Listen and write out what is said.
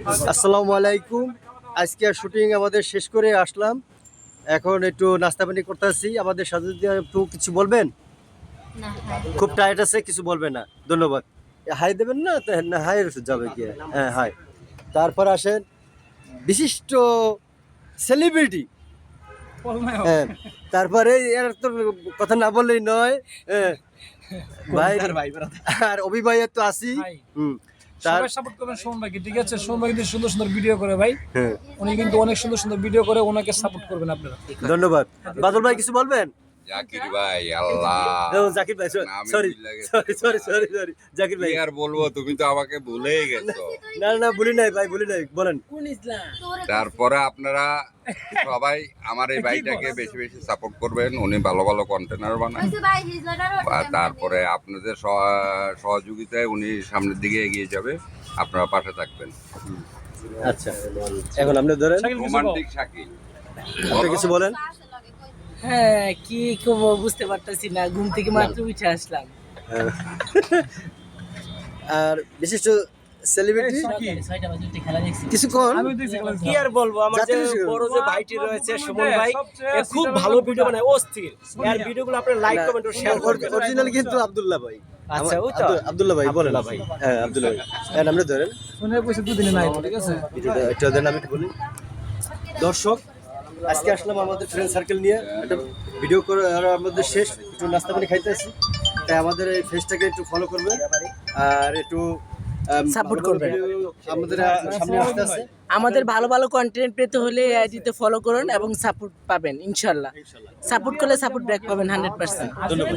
আসসালামু আলাইকুম। আজকে শুটিং আমাদের শেষ করে আসলাম, এখন একটু নাস্তা পানি করতেছি। আমাদের সাথে যদি একটু কিছু বলবেন? খুব টায়ার্ড আছে, কিছু বলবেন না? ধন্যবাদ। হাই দেবেন না? না, হাই যাবে কি? হ্যাঁ, হাই। তারপর আসেন বিশিষ্ট সেলিব্রিটি। হ্যাঁ, তারপরে এর তো কথা না বললেই নয়। হ্যাঁ, ভাই আর অভি ভাইয়ের তো আসি। তার সাপোর্ট করবেন সোহম ভাইকে, ঠিক আছে? সোহম ভাই কিন্তু সুন্দর সুন্দর ভিডিও করে ভাই, হ্যাঁ, উনি কিন্তু অনেক সুন্দর সুন্দর ভিডিও করে, ওনাকে সাপোর্ট করবেন আপনারা। ধন্যবাদ। বাদল ভাই কিছু বলবেন? জাকির ভাই, আল্লাহ জাকির ভাই, নামই সরি ভুলে গেছি। সরি সরি সরি জাকির ভাই। কি আর বলবো, তুমি তো আমাকে ভুলেই গেছো। না না, ভুলি নাই ভাই, ভুলি নাই, বলেন। তারপরে আপনারা সবাই আমার এই ভাইটাকে বেশি বেশি সাপোর্ট করবেন, উনি ভালো ভালো কন্টেনার বানান। আর তারপরে আপনাদের সহযোগিতায় উনি সামনের দিকে এগিয়ে যাবে, আপনারা পাশে থাকবেন। আচ্ছা, এখন আপনি ধরেন রোমান্টিক শাকিল, আপনি কিছু বলেন। হ্যাঁ, কি করবো বুঝতে পারতেছি না, ঘুম থেকে মাত্র উঠে আসলাম। আর বিশিষ্ট সেলিব্রিটি খেলা দেখছি। কিছু কোন? কি আর বলবো, আমার যে বড় যে ভাইটি রয়েছে সুমন ভাই, এ খুব ভালো ভিডিও বানায়, অস্থির। এর ভিডিওগুলো আপনি লাইক কমেন্ট ও শেয়ার করবেন। অরিজিনাল কিন্তু আব্দুল্লাহ ভাই। আচ্ছা, ওই তো আব্দুল্লাহ ভাই বলেন। হ্যাঁ, আব্দুল্লাহ ভাই। হ্যাঁ, আপনি ধরেন শুনে বসে দুদিনে নাই, ঠিক আছে? ভিডিওটা একটু দেন, আমি একটু বলি। দর্শক, আজকে আসলাম আমাদের ফ্রেন্ড সার্কেল নিয়ে একটা ভিডিও করে, আর আমাদের শেষ একটু নাস্তা পানি খাইতে আসি, তাই আমাদের এই ফেসটাকে একটু ফলো করবেন আর একটু Support করবেন। আমাদের সামনে আসতে আছে। আমাদের ভালো ভালো কন্টেন্ট পেতে হলে আইডিতে ফলো করুন এবং সাপোর্ট পাবেন ইনশাল্লাহ। সাপোর্ট করলে সাপোর্ট ব্যাক পাবেন 100%। ধন্যবাদ।